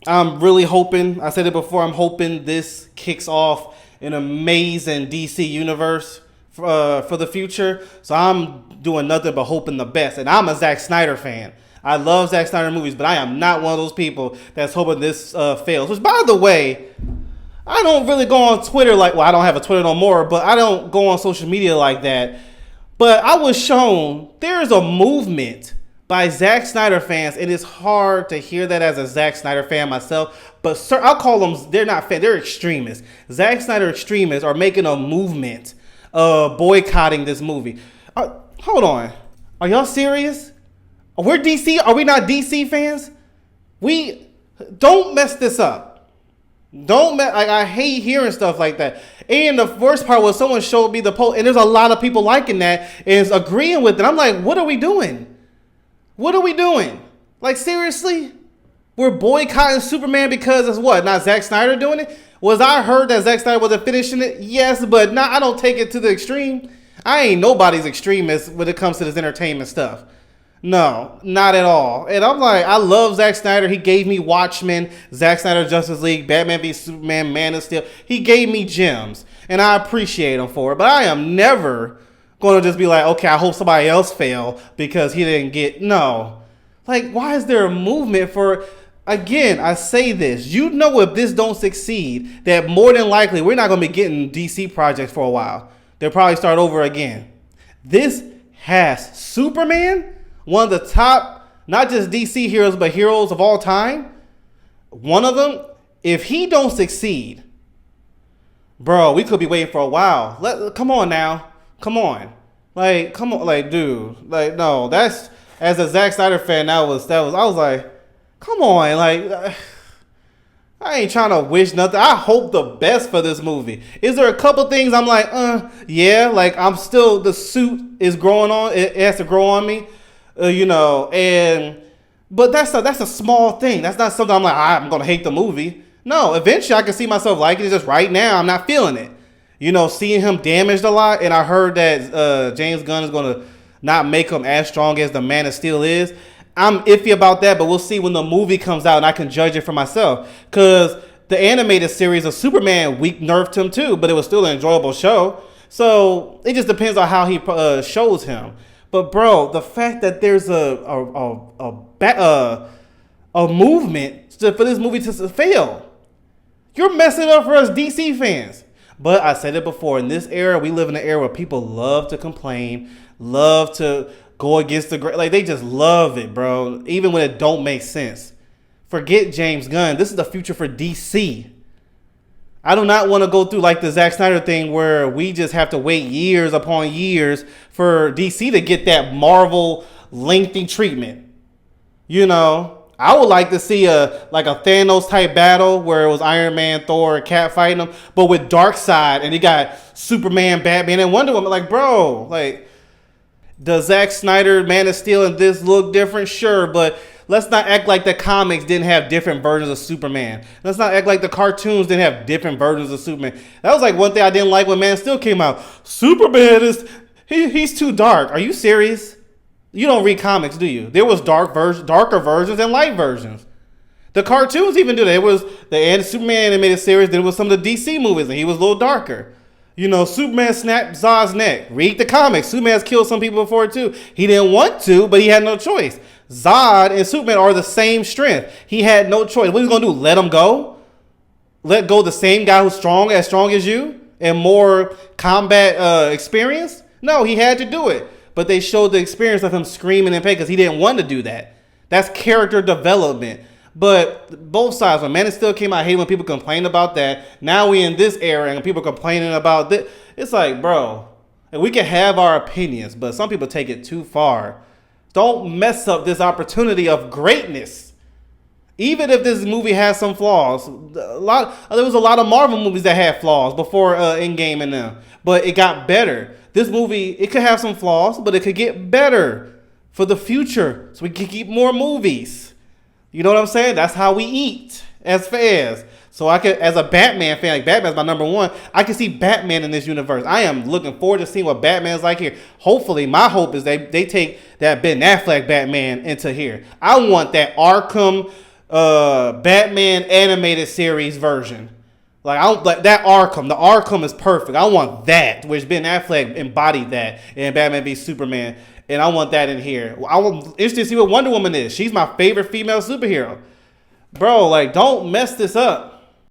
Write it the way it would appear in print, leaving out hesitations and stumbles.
I'm really hoping, I said it before, I'm hoping this kicks off an amazing DC universe for the future. So I'm doing nothing but hoping the best. And I'm a Zack Snyder fan. I love Zack Snyder movies, but I am not one of those people that's hoping this fails. Which, by the way, I don't really go on Twitter like, well, I don't have a Twitter no more, but I don't go on social media like that. But I was shown there is a movement by Zack Snyder fans. It is hard to hear that as a Zack Snyder fan myself, but sir, I'll call them, they're not fans, they're extremists. Zack Snyder extremists are making a movement boycotting this movie. Hold on. Are y'all serious? We're DC? Are we not DC fans? We don't mess this up. Don't mess. I hate hearing stuff like that. And the worst part was someone showed me the post, and there's a lot of people liking that is agreeing with it. I'm like, what are we doing? What are we doing? Like, seriously? We're boycotting Superman because it's what? Not Zack Snyder doing it? Was I heard that Zack Snyder wasn't finishing it? Yes, but nah, I don't take it to the extreme. I ain't nobody's extremist when it comes to this entertainment stuff. No, not at all. And I'm like, I love Zack Snyder. He gave me Watchmen, Zack Snyder Justice League, Batman v Superman, Man of Steel. He gave me gems, and I appreciate him for it. But I am never going to just be like, okay, I hope somebody else fail because he didn't get, no. Like, why is there a movement for, again, I say this, you know, if this don't succeed, that more than likely we're not going to be getting DC projects for a while. They'll probably start over again. This has Superman, one of the top, not just DC heroes, but heroes of all time. One of them, if he don't succeed, bro, we could be waiting for a while. Come on now. Come on. Like, come on. Like, dude. Like, no, that's, as a Zack Snyder fan, I was, I was like, come on. Like, I ain't trying to wish nothing. I hope the best for this movie. Is there a couple things I'm like, yeah, like I'm still, the suit is growing on. It has to grow on me. You know, but that's a small thing. That's not something I'm like, I'm gonna hate the movie. No, eventually I can see myself liking it. Just right now, I'm not feeling it. You know, seeing him damaged a lot, and I heard that James Gunn is gonna not make him as strong as the Man of Steel is. I'm iffy about that, but we'll see when the movie comes out and I can judge it for myself. Cause the animated series of Superman weak nerfed him too, but it was still an enjoyable show. So it just depends on how he shows him. But bro, the fact that there's a movement for this movie to fail, you're messing up for us DC fans. But I said it before, in this era, we live in an era where people love to complain, love to go against the great, like they just love it, bro. Even when it don't make sense. Forget James Gunn. This is the future for DC. I do not want to go through like the Zack Snyder thing where we just have to wait years upon years for DC to get that Marvel lengthy treatment. You know, I would like to see a Thanos type battle where it was Iron Man, Thor, and Cap fighting them, but with Darkseid and you got Superman, Batman, and Wonder Woman. Like, bro, like, does Zack Snyder Man of Steel and this look different? Sure, but let's not act like the comics didn't have different versions of Superman. Let's not act like the cartoons didn't have different versions of Superman. That was like one thing I didn't like when Man of Steel came out. Superman is, he's too dark. Are you serious? You don't read comics, do you? There was darker versions and light versions. The cartoons even do that. It was the Superman animated series. Then it was some of the DC movies, and he was a little darker. You know, Superman snapped Zod's neck. Read the comics. Superman's killed some people before too. He didn't want to, but he had no choice. Zod and Superman are the same strength. He had no choice. What are you gonna do? Let him go? Let go the same guy who's strong as you and more combat experience? No, he had to do it. But they showed the experience of him screaming in pain because he didn't want to do that. That's character development. But both sides, when Man of Steel came out, I hate when people complain about that. Now we in this era and people complaining about this. It's like, bro, we can have our opinions, but some people take it too far. Don't mess up this opportunity of greatness. Even if this movie has some flaws, there was a lot of Marvel movies that had flaws before Endgame and them, but it got better. This movie, it could have some flaws, but it could get better for the future, so we can keep more movies. You know what I'm saying? That's how we eat as fans. So I could, as a Batman fan, like Batman's my number one, I can see Batman in this universe. I am looking forward to seeing what Batman's like here. Hopefully, my hope is they take that Ben Affleck Batman into here. I want that Arkham Batman animated series version. Like I don't like that Arkham. The Arkham is perfect. I want that, which Ben Affleck embodied that in Batman v Superman, and I want that in here. I'm interested to see what Wonder Woman is. She's my favorite female superhero, bro. Like don't mess this up.